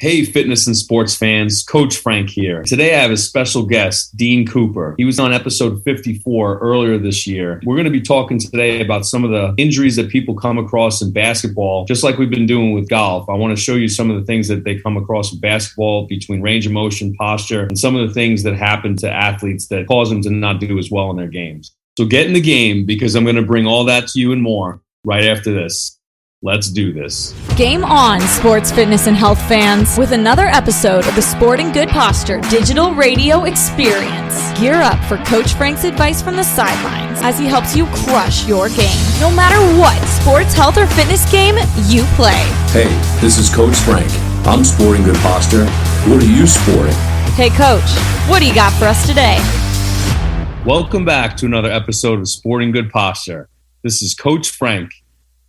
Hey, fitness and sports fans, Coach Frank here. Today I have a special guest, Dean Cooper. He was on episode 54 earlier this year. We're going to be talking today about some of the injuries that people come across in basketball, just like we've been doing with golf. I want to show you some of the things that they come across in basketball between range of motion, posture, and some of the things that happen to athletes that cause them to not do as well in their games. So get in the game because I'm going to bring all that to you and more right after this. Let's do this. Game on, sports, fitness, and health fans, with another episode of the Sporting Good Posture Digital Radio Experience. Gear up for Coach Frank's advice from the sidelines as he helps you crush your game, no matter what sports, health, or fitness game you play. Hey, this is Coach Frank. I'm Sporting Good Posture. What are you sporting? Hey, Coach, what do you got for us today? Welcome back to another episode of Sporting Good Posture. This is Coach Frank.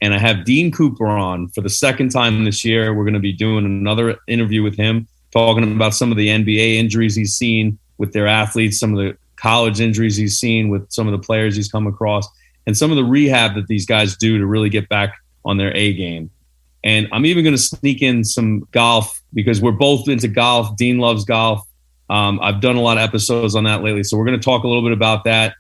And I have Dean Cooper on for the second time this year. We're going to be doing another interview with him, talking about some of the NBA injuries he's seen with their athletes, some of the college injuries he's seen with some of the players he's come across, and some of the rehab that these guys do to really get back on their A game. And I'm even going to sneak in some golf because we're both into golf. Dean loves golf. I've done a lot of episodes on that lately. So we're going to talk a little bit about that.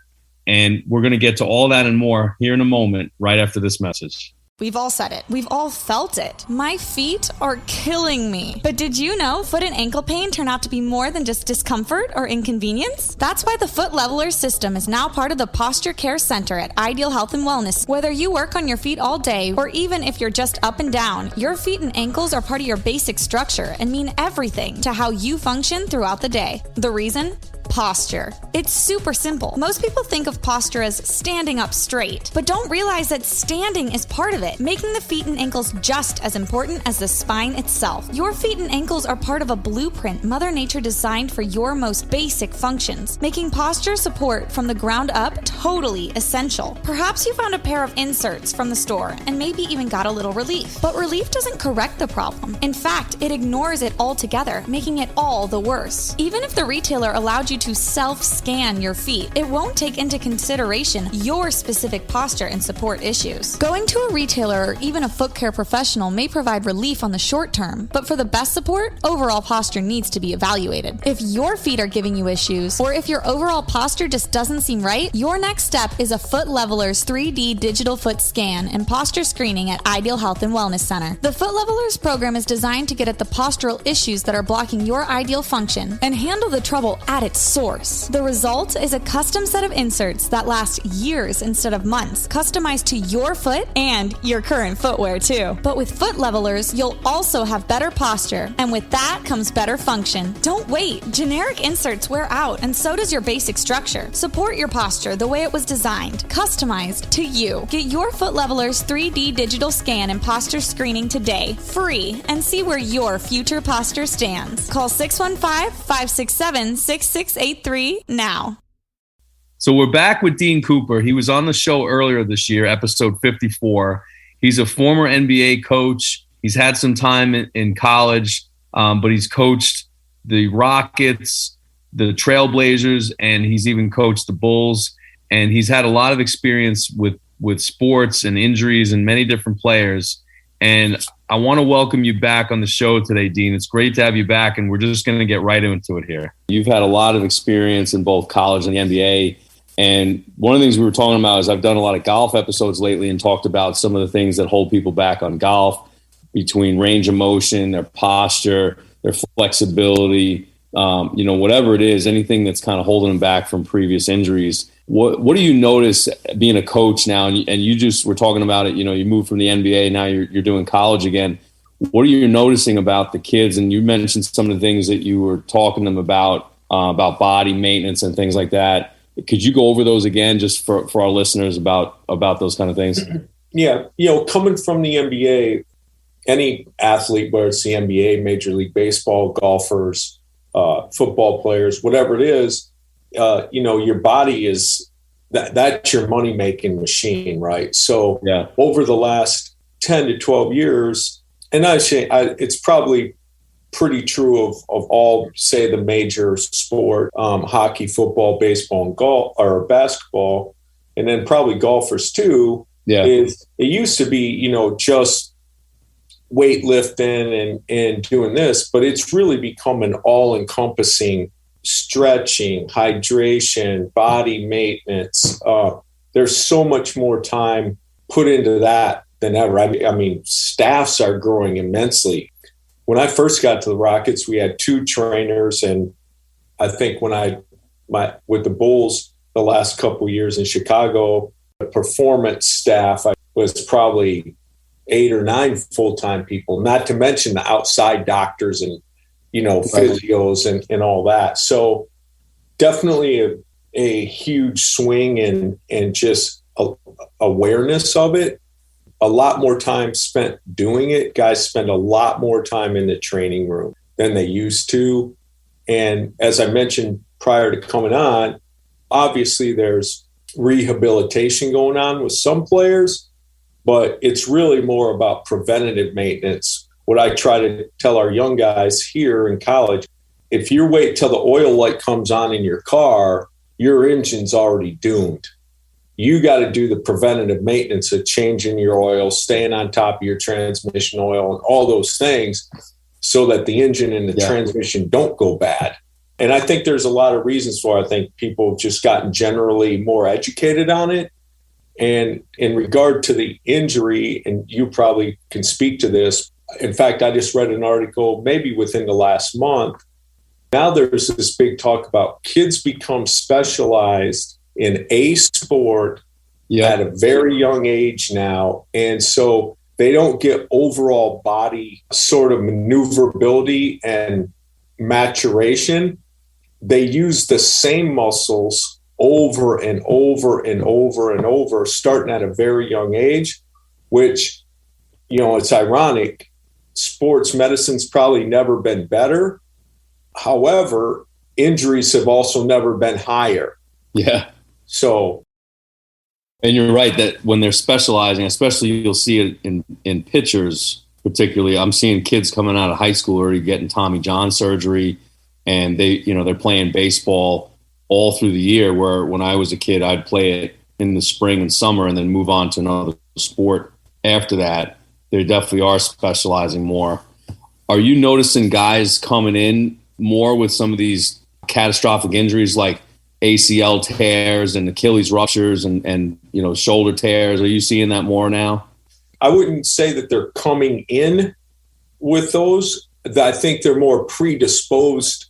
And we're going to get to all that and more here in a moment, right after this message. We've all said it. We've all felt it. My feet are killing me. But did you know foot and ankle pain turn out to be more than just discomfort or inconvenience? That's why the Foot Leveler system is now part of the Posture Care Center at Ideal Health and Wellness. Whether you work on your feet all day or even if you're just up and down, your feet and ankles are part of your basic structure and mean everything to how you function throughout the day. The reason? Posture. It's super simple. Most people think of posture as standing up straight, but don't realize that standing is part of it, making the feet and ankles just as important as the spine itself. Your feet and ankles are part of a blueprint Mother Nature designed for your most basic functions, making posture support from the ground up totally essential. Perhaps you found a pair of inserts from the store and maybe even got a little relief, but relief doesn't correct the problem. In fact, it ignores it altogether, making it all the worse. Even if the retailer allowed you to self-scan your feet, it won't take into consideration your specific posture and support issues. Going to a retailer or even a foot care professional may provide relief on the short term, but for the best support, overall posture needs to be evaluated. If your feet are giving you issues, or if your overall posture just doesn't seem right, your next step is a Foot Leveler's 3D digital foot scan and posture screening at Ideal Health and Wellness Center. The Foot Leveler's program is designed to get at the postural issues that are blocking your ideal function and handle the trouble at its source. The result is a custom set of inserts that last years instead of months, customized to your foot and your current footwear too. But with Foot Levelers, you'll also have better posture, and with that comes better function. Don't wait. Generic inserts wear out, and so does your basic structure. Support your posture the way it was designed, customized to you. Get your Foot Levelers 3D digital scan and posture screening today, free, and see where your future posture stands. Call 615-567-6683 now. So we're back with Dean Cooper. He was on the show earlier this year, episode 54. He's a former NBA coach. He's had some time in college, but he's coached the Rockets, the Trailblazers, and he's even coached the Bulls. And he's had a lot of experience with sports and injuries and many different players. And I want to welcome you back on the show today, Dean. It's great to have you back, and we're just going to get right into it here. You've had a lot of experience in both college and the NBA, and one of the things we were talking about is I've done a lot of golf episodes lately and talked about some of the things that hold people back on golf between range of motion, their posture, their flexibility, whatever it is, anything that's kind of holding them back from previous injuries. What do you notice being a coach now? And you just were talking about it. You moved from the NBA, now you're doing college again. What are you noticing about the kids? And you mentioned some of the things that you were talking to them about body maintenance and things like that. Could you go over those again, just for our listeners about those kind of things? Yeah, coming from the NBA, any athlete, whether it's the NBA, Major League Baseball, golfers, football players, whatever it is. Your body is that's your money making machine, right? So over the last 10 to 12 years, and it's probably pretty true of all, say, the major sport, hockey, football, baseball, and golf or basketball, and then probably golfers too. Is it used to be, just weightlifting and doing this, but it's really become an all-encompassing stretching, hydration, body maintenance. There's so much more time put into that than ever. I mean, staffs are growing immensely. When I first got to the Rockets, we had 2 trainers, and I think when with the Bulls the last couple of years in Chicago, the performance staff was probably 8 or 9 full-time people, not to mention the outside doctors and, physios and all that. So definitely a huge swing in just awareness of it. A lot more time spent doing it. Guys spend a lot more time in the training room than they used to. And as I mentioned prior to coming on, obviously there's rehabilitation going on with some players, but it's really more about preventative maintenance. What I try to tell our young guys here in college, if you wait till the oil light comes on in your car, your engine's already doomed. You got to do the preventative maintenance of changing your oil, staying on top of your transmission oil, and all those things so that the engine and the transmission don't go bad. And I think there's a lot of reasons for it. I think people have just gotten generally more educated on it. And in regard to the injury, and you probably can speak to this, in fact, I just read an article maybe within the last month. Now there's this big talk about kids become specialized in a sport at a very young age now. And so they don't get overall body sort of maneuverability and maturation. They use the same muscles over and over and over and over, starting at a very young age, which, it's ironic. Sports medicine's probably never been better. However, injuries have also never been higher. Yeah. So. And you're right that when they're specializing, especially you'll see it in pitchers, particularly, I'm seeing kids coming out of high school already getting Tommy John surgery, and they're playing baseball all through the year, where when I was a kid, I'd play it in the spring and summer and then move on to another sport after that. They definitely are specializing more. Are you noticing guys coming in more with some of these catastrophic injuries like ACL tears and Achilles ruptures and shoulder tears? Are you seeing that more now? I wouldn't say that they're coming in with those. I think they're more predisposed.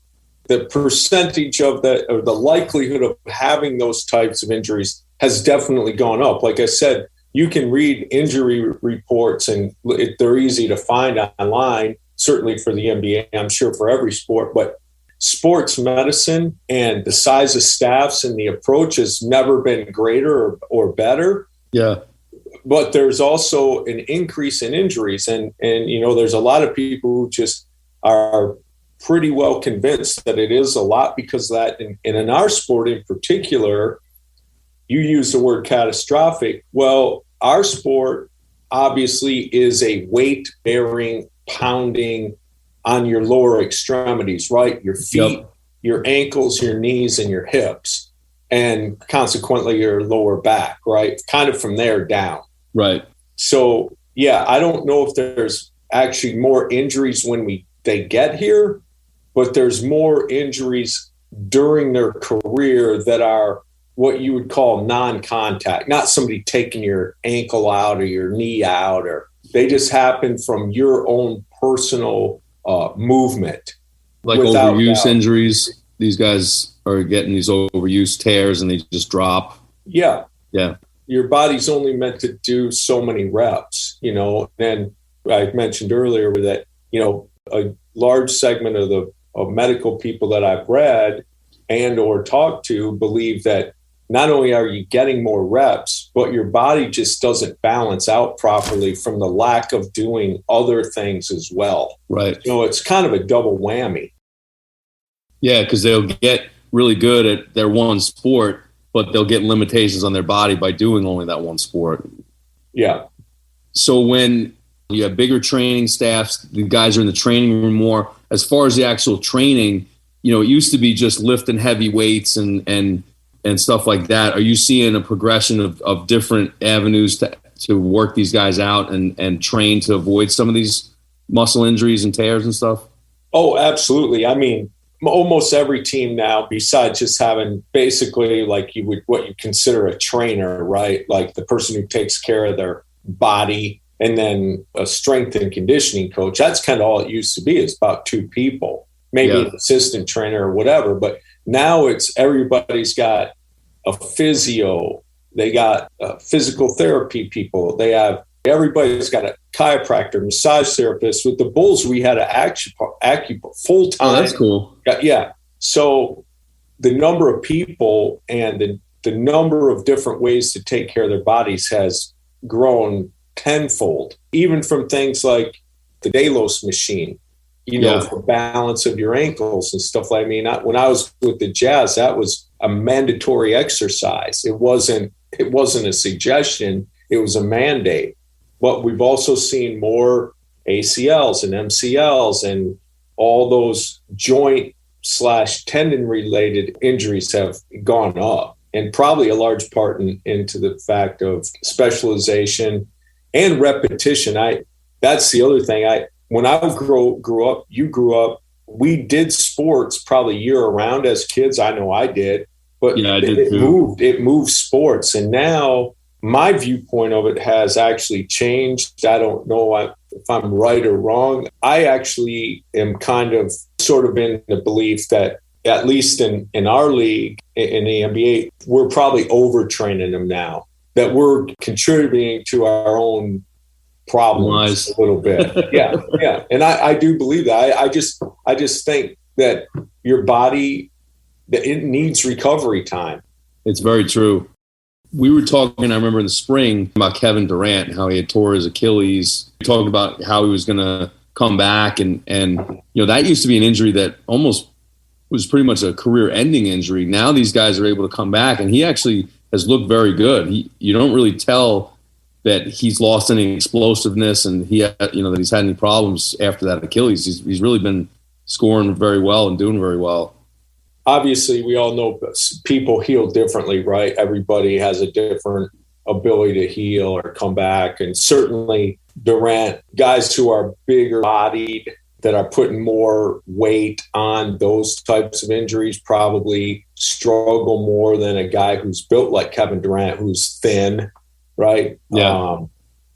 The percentage of that, or the likelihood of having those types of injuries, has definitely gone up. Like I said, you can read injury reports and they're easy to find online, certainly for the NBA, I'm sure for every sport, but sports medicine and the size of staffs and the approach has never been greater or better. Yeah. But there's also an increase in injuries. And there's a lot of people who just are pretty well convinced that it is a lot because of that. And in our sport in particular, you use the word catastrophic. Well, our sport obviously is a weight-bearing, pounding on your lower extremities, right? Your feet, your ankles, your knees, and your hips, and consequently your lower back, right? Kind of from there down. Right. So, yeah, I don't know if there's actually more injuries when they get here, but there's more injuries during their career that are what you would call non-contact, not somebody taking your ankle out or your knee out, or they just happen from your own personal movement. Like overuse injuries. These guys are getting these overuse tears and they just drop. Yeah. Yeah. Your body's only meant to do so many reps, and I mentioned earlier that, a large segment of medical people that I've read and or talked to believe that not only are you getting more reps, but your body just doesn't balance out properly from the lack of doing other things as well. Right. It's kind of a double whammy. Yeah, because they'll get really good at their one sport, but they'll get limitations on their body by doing only that one sport. Yeah. So when you have bigger training staffs, the guys are in the training room more. As far as the actual training, it used to be just lifting heavy weights and stuff like that. Are you seeing a progression of different avenues to work these guys out and train to avoid some of these muscle injuries and tears and stuff? Oh, absolutely. I mean, almost every team now, besides just having basically like what you consider a trainer, right? Like the person who takes care of their body, and then a strength and conditioning coach. That's kind of all it used to be. It's about 2 people, maybe an assistant trainer or whatever. But now it's everybody's got a physio. They got physical therapy people. Everybody's got a chiropractor, massage therapist. With the Bulls, we had an acupuncture full time. Oh, that's cool. Yeah. So the number of people and the number of different ways to take care of their bodies has grown tenfold, even from things like the Delos machine, for balance of your ankles and stuff like that. I mean, when I was with the Jazz, that was a mandatory exercise. It wasn't a suggestion. It was a mandate. But we've also seen more ACLs and MCLs, and all those joint/tendon related injuries have gone up, and probably a large part into the fact of specialization and repetition. That's the other thing. When I grew up, you grew up, we did sports probably year round as kids. I know I did, but it moved sports. And now my viewpoint of it has actually changed. I don't know if I'm right or wrong. I actually am kind of sort of in the belief that, at least in our league, in the NBA, we're probably overtraining them now, that we're contributing to our own problems a little bit. Yeah. And I do believe that. I just think that your body, that it needs recovery time. It's very true. We were talking, I remember in the spring, about Kevin Durant, how he had tore his Achilles. We talked about how he was going to come back. And that used to be an injury that almost was pretty much a career-ending injury. Now these guys are able to come back, and he actually has looked very good. You don't really tell that he's lost any explosiveness, and that he's had any problems after that Achilles. He's really been scoring very well and doing very well. Obviously, we all know people heal differently, right? Everybody has a different ability to heal or come back. And certainly Durant, guys who are bigger bodied, that are putting more weight on those types of injuries, probably struggle more than a guy who's built like Kevin Durant, who's thin, right? Yeah.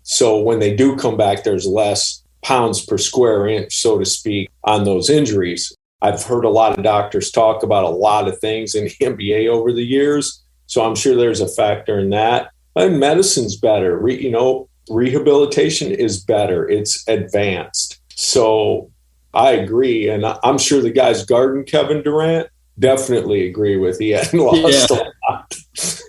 So when they do come back, there's less pounds per square inch, so to speak, on those injuries. I've heard a lot of doctors talk about a lot of things in the NBA over the years, so I'm sure there's a factor in that. And medicine's better. Rehabilitation is better. It's advanced. So I agree, and I'm sure the guys guarding Kevin Durant definitely agree with he hadn't lost a lot.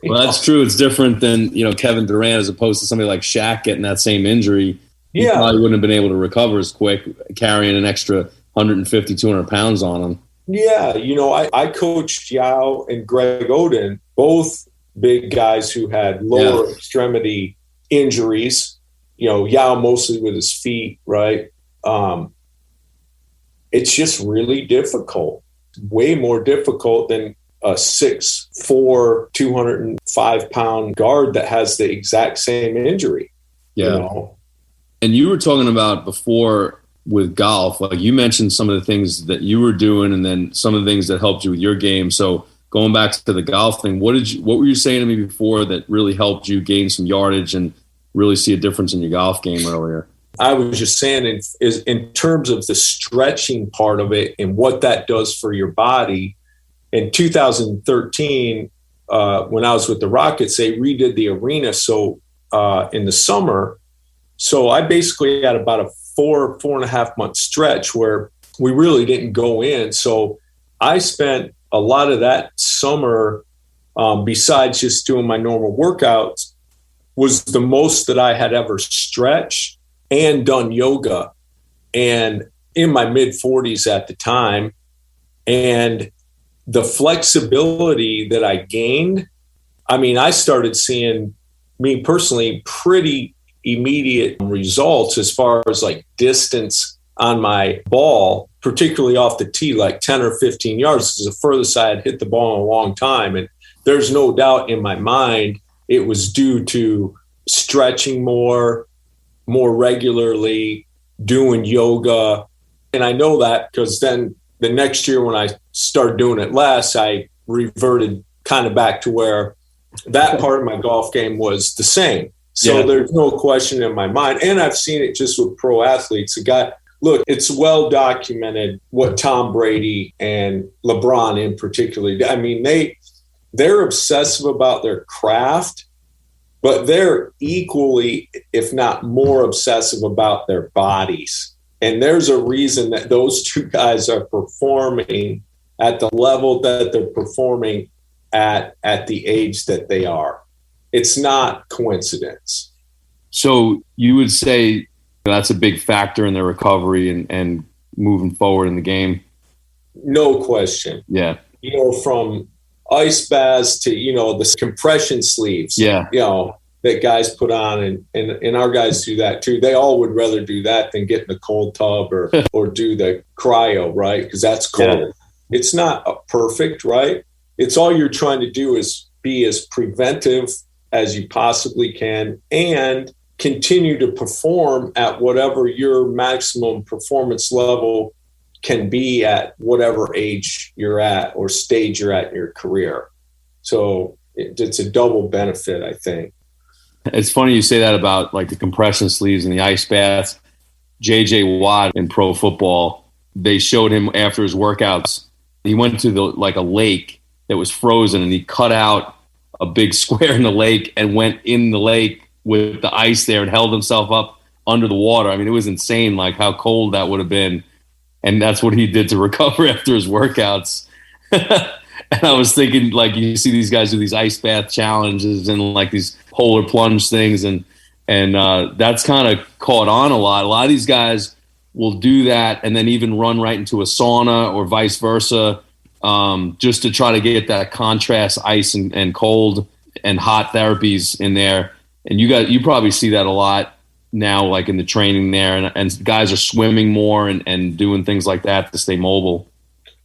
Well, that's true. It's different than Kevin Durant as opposed to somebody like Shaq getting that same injury. He probably wouldn't have been able to recover as quick, carrying an extra 150, 200 pounds on him. Yeah, I coached Yao and Greg Oden, both big guys who had lower extremity injuries. Yao mostly with his feet, right? It's just really difficult, way more difficult than a 6'4", 205-pound guard that has the exact same injury. Yeah. And you were talking about before with golf, like you mentioned some of the things that you were doing and then some of the things that helped you with your game. So going back to the golf thing, what were you saying to me before that really helped you gain some yardage and really see a difference in your golf game earlier? I was just saying in terms of the stretching part of it and what that does for your body. In 2013, when I was with the Rockets, they redid the arena in the summer. So I basically had about a 4.5 month stretch where we really didn't go in. So I spent a lot of that summer, besides just doing my normal workouts, was the most that I had ever stretched and done yoga, and in my mid 40s at the time. And the flexibility that I gained, I started seeing, me personally, pretty immediate results as far as like distance on my ball, particularly off the tee, like 10 or 15 yards. This is the furthest I had hit the ball in a long time. And there's no doubt in my mind it was due to stretching more regularly, doing yoga. And I know that because then the next year when I started doing it less, I reverted kind of back to where that part of my golf game was the same. So there's no question in my mind. And I've seen it just with pro athletes. Look, it's well documented what Tom Brady and LeBron in particular, I mean, they're obsessive about their craft, but they're equally, if not more obsessive about their bodies. And there's a reason that those two guys are performing at the level that they're performing at the age that they are. It's not coincidence. So you would say that's a big factor in their recovery and moving forward in the game? No question. Yeah. From ice baths to, the compression sleeves. Yeah. That guys put on and our guys do that too. They all would rather do that than get in the cold tub or do the cryo, right? Because that's cold. Yeah. It's not perfect, right? It's all you're trying to do is be as preventive as you possibly can and continue to perform at whatever your maximum performance level can be at whatever age you're at or stage you're at in your career. So it's a double benefit, I think. It's funny you say that about like the compression sleeves and the ice baths. J.J. Watt in pro football, they showed him after his workouts. He went to a lake that was frozen and he cut out a big square in the lake and went in the lake with the ice there and held himself up under the water. I mean, it was insane, like how cold that would have been. And that's what he did to recover after his workouts. And I was thinking, like, you see these guys do these ice bath challenges and like these polar plunge things. And that's kind of caught on a lot. A lot of these guys will do that and then even run right into a sauna or vice versa, just to try to get that contrast ice and cold and hot therapies in there. And you probably see that a lot now, like in the training there, and guys are swimming more and doing things like that to stay mobile.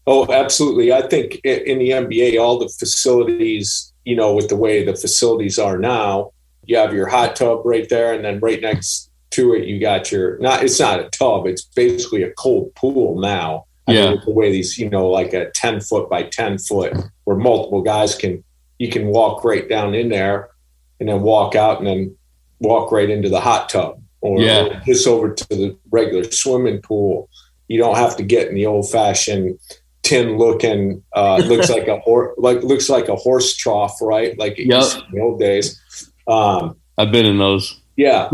Oh, absolutely. I think in the NBA, all the facilities, with the way the facilities are now, you have your hot tub right there, and then right next to it, you got it's not a tub, it's basically a cold pool now. I mean, with the way these, like a 10 foot by 10 foot where multiple guys you can walk right down in there and then walk out and then walk right into the hot tub or just over to the regular swimming pool. You don't have to get in the old fashioned tin looking, looks like a horse trough, right? Like it used to in the old days. I've been in those. Yeah.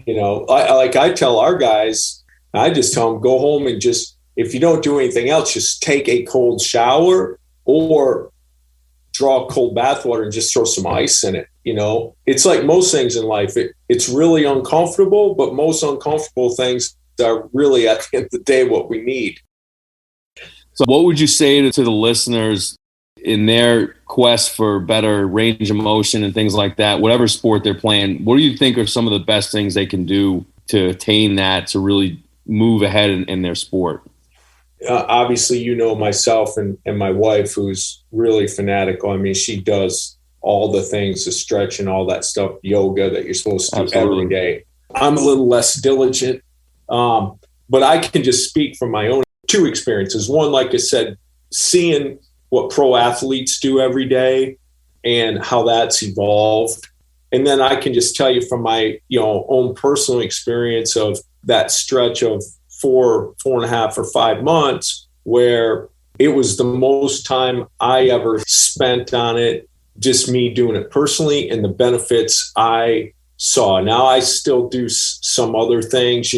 I tell our guys, I just tell them, go home and just, if you don't do anything else, just take a cold shower or draw cold bath water and just throw some ice in it. It's like most things in life. It's really uncomfortable, but most uncomfortable things are really at the end of the day what we need. So what would you say to the listeners in their quest for better range of motion and things like that, whatever sport they're playing? What do you think are some of the best things they can do to attain that, to really move ahead in their sport? Obviously, myself and my wife, who's really fanatical. I mean, she does all the things, the stretch and all that stuff, yoga that you're supposed to do every day. I'm a little less diligent, but I can just speak from my own two experiences. One, like I said, seeing what pro athletes do every day and how that's evolved. And then I can just tell you from my own personal experience of that stretch of 4.5 or 5 months where it was the most time I ever spent on it, just me doing it personally and the benefits I saw. Now I still do some other things,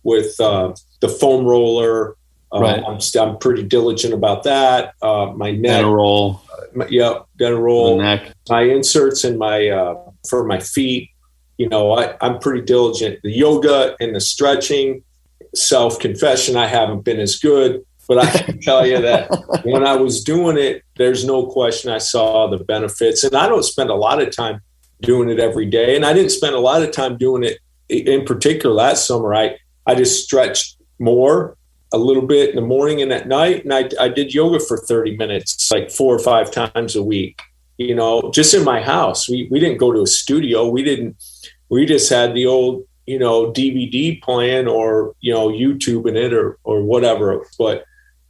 with the foam roller. Right. I'm pretty diligent about that. My neck. Gonna roll. Gonna roll. The neck. My inserts and for my feet, I'm pretty diligent. The yoga and the stretching, self-confession, I haven't been as good, but I can tell you that when I was doing it, there's no question I saw the benefits. And I don't spend a lot of time doing it every day. And I didn't spend a lot of time doing it in particular last summer. I just stretched more a little bit in the morning and at night. And I did yoga for 30 minutes, like 4 or 5 times a week, just in my house. We didn't go to a studio. We just had the old, DVD playing or, YouTubing it or whatever. But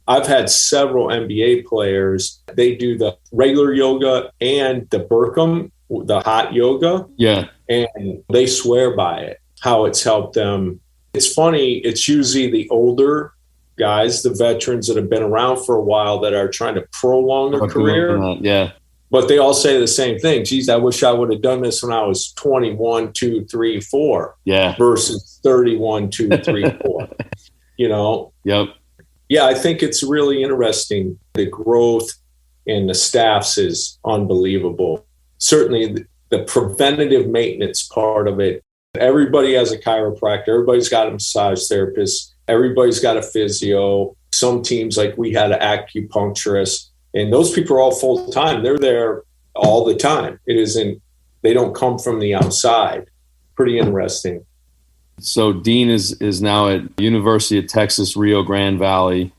I've had several NBA players. They do the regular yoga and the Birkham, the hot yoga. Yeah. And they swear by it, how it's helped them. It's funny. It's usually the older guys, the veterans that have been around for a while that are trying to prolong their career. Yeah. But they all say the same thing. Geez, I wish I would have done this when I was 21, 2, 3, 4. Yeah. Versus 31, 2, 3, 4. Yep. Yeah, I think it's really interesting. The growth in the staffs is unbelievable. Certainly the preventative maintenance part of it. Everybody has a chiropractor. Everybody's got a massage therapist. Everybody's got a physio. Some teams, like we had an acupuncturist. And those people are all full-time. They're there all the time. They don't come from the outside. Pretty interesting. So Dean is now at University of Texas, Rio Grande Valley.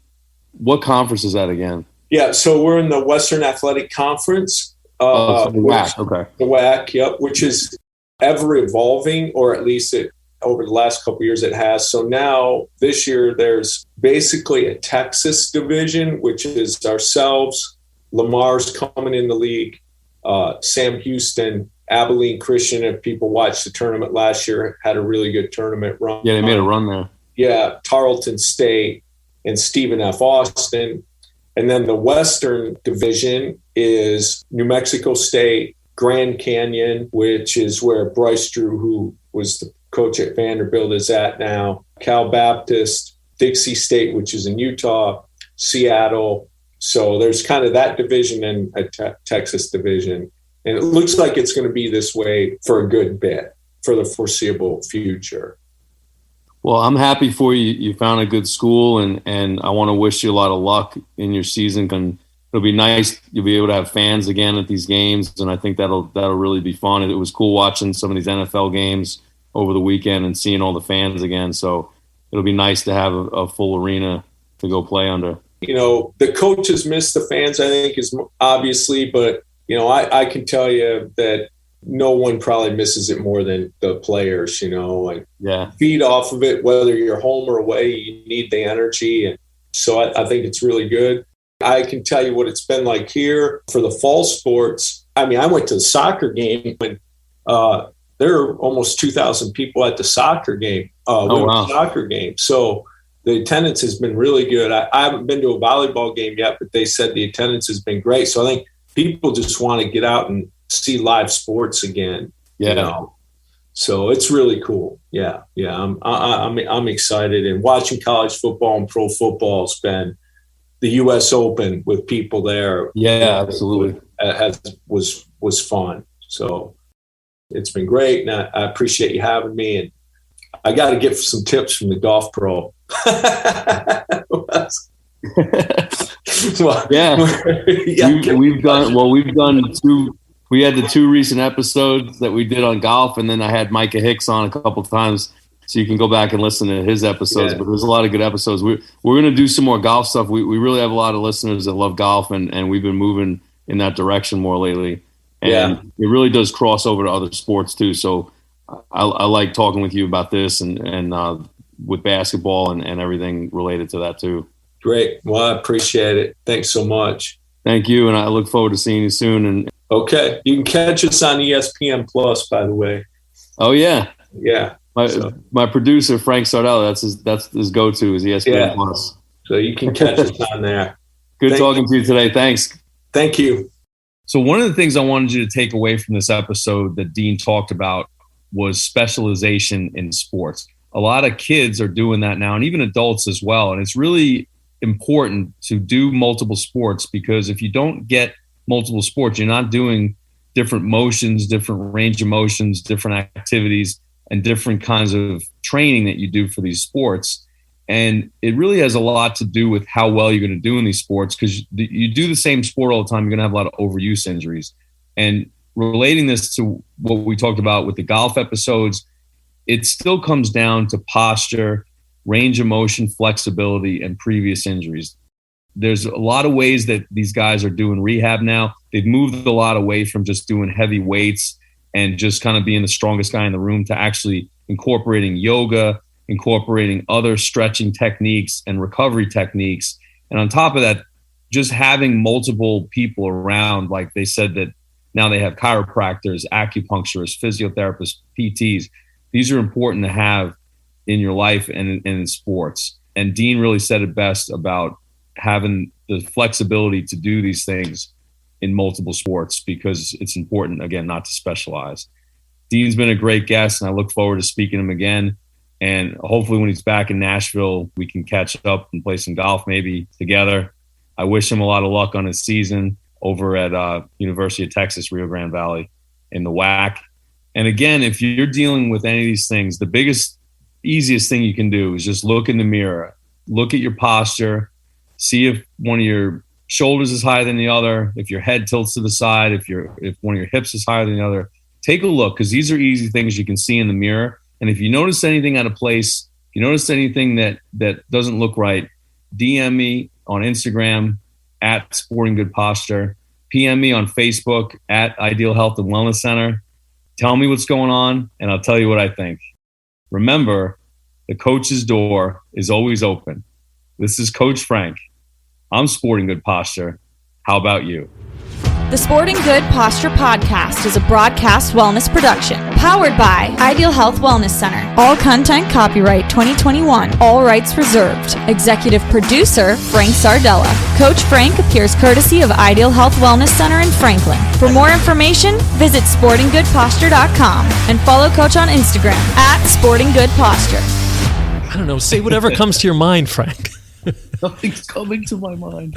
What conference is that again? Yeah, so we're in the Western Athletic Conference. The WAC, okay. The WAC, yep, which is ever evolving, or at least over the last couple of years it has. So now this year there's basically a Texas division, which is ourselves. Lamar's coming in the league. Sam Houston, Abilene Christian, if people watched the tournament last year, had a really good tournament run. Yeah, they made a run there. Yeah, Tarleton State and Stephen F. Austin. And then the Western division is New Mexico State, Grand Canyon, which is where Bryce Drew, who was the coach at Vanderbilt, is at now, Cal Baptist, Dixie State, which is in Utah, Seattle. So there's kind of that division and a Texas division. And it looks like it's going to be this way for a good bit, for the foreseeable future. Well, I'm happy for you. You found a good school, and I want to wish you a lot of luck in your season. And it'll be nice. You'll be able to have fans again at these games, and I think that'll really be fun. It was cool watching some of these NFL games over the weekend and seeing all the fans again. So it'll be nice to have a full arena to go play under. The coaches miss the fans, I think, is obviously, but I can tell you that no one probably misses it more than the players, feed off of it, whether you're home or away, you need the energy. And so I think it's really good. I can tell you what it's been like here for the fall sports. I mean, I went to the soccer game when there were almost 2,000 people at the soccer game, soccer game. So the attendance has been really good. I haven't been to a volleyball game yet, but they said the attendance has been great. So I think people just want to get out and see live sports again. Yeah. So it's really cool. Yeah. I'm excited. And watching college football and pro football has been the U.S. Open with people there. Yeah, absolutely. Was fun. So it's been great, and I appreciate you having me. And I got to get some tips from the golf pro. Well, yeah, we've done two. We had the two recent episodes that we did on golf, and then I had Micah Hicks on a couple of times, so you can go back and listen to his episodes. Yeah. But there's a lot of good episodes. We're going to do some more golf stuff. We really have a lot of listeners that love golf, and we've been moving in that direction more lately. And it really does cross over to other sports too. So I like talking with you about this and with basketball and everything related to that too. Great. Well, I appreciate it. Thanks so much. Thank you. And I look forward to seeing you soon. And okay. You can catch us on ESPN Plus, by the way. Oh yeah. Yeah. My producer, Frank Sardella, that's his go-to is ESPN Plus. So you can catch us on there. Good talking to you today. Thanks. Thank you. So one of the things I wanted you to take away from this episode that Dean talked about was specialization in sports. A lot of kids are doing that now, and even adults as well. And it's really important to do multiple sports, because if you don't get multiple sports, you're not doing different motions, different range of motions, different activities, and different kinds of training that you do for these sports. And it really has a lot to do with how well you're going to do in these sports, because you do the same sport all the time, you're going to have a lot of overuse injuries. And relating this to what we talked about with the golf episodes, it still comes down to posture, range of motion, flexibility, and previous injuries. There's a lot of ways that these guys are doing rehab now. They've moved a lot away from just doing heavy weights and just kind of being the strongest guy in the room to actually incorporating yoga, incorporating other stretching techniques and recovery techniques. And on top of that, just having multiple people around, like they said that now they have chiropractors, acupuncturists, physiotherapists, PTs. These are important to have in your life and in sports. And Dean really said it best about having the flexibility to do these things in multiple sports, because it's important, again, not to specialize. Dean's been a great guest, and I look forward to speaking to him again. And hopefully when he's back in Nashville, we can catch up and play some golf maybe together. I wish him a lot of luck on his season over at University of Texas, Rio Grande Valley in the WAC. And again, if you're dealing with any of these things, the biggest, easiest thing you can do is just look in the mirror, look at your posture, see if one of your shoulders is higher than the other, if your head tilts to the side, if one of your hips is higher than the other. Take a look, because these are easy things you can see in the mirror. And if you notice anything out of place, if you notice anything that doesn't look right, DM me on Instagram at Sporting Good Posture, PM me on Facebook at Ideal Health and Wellness Center. Tell me what's going on, and I'll tell you what I think. Remember, the coach's door is always open. This is Coach Frank. I'm Sporting Good Posture. How about you? The Sporting Good Posture Podcast is a broadcast wellness production powered by Ideal Health Wellness Center. All content copyright 2021. All rights reserved. Executive producer Frank Sardella. Coach Frank appears courtesy of Ideal Health Wellness Center in Franklin. For more information, visit sportinggoodposture.com and follow Coach on Instagram at sportinggoodposture. I don't know. Say whatever comes to your mind, Frank. Nothing's coming to my mind.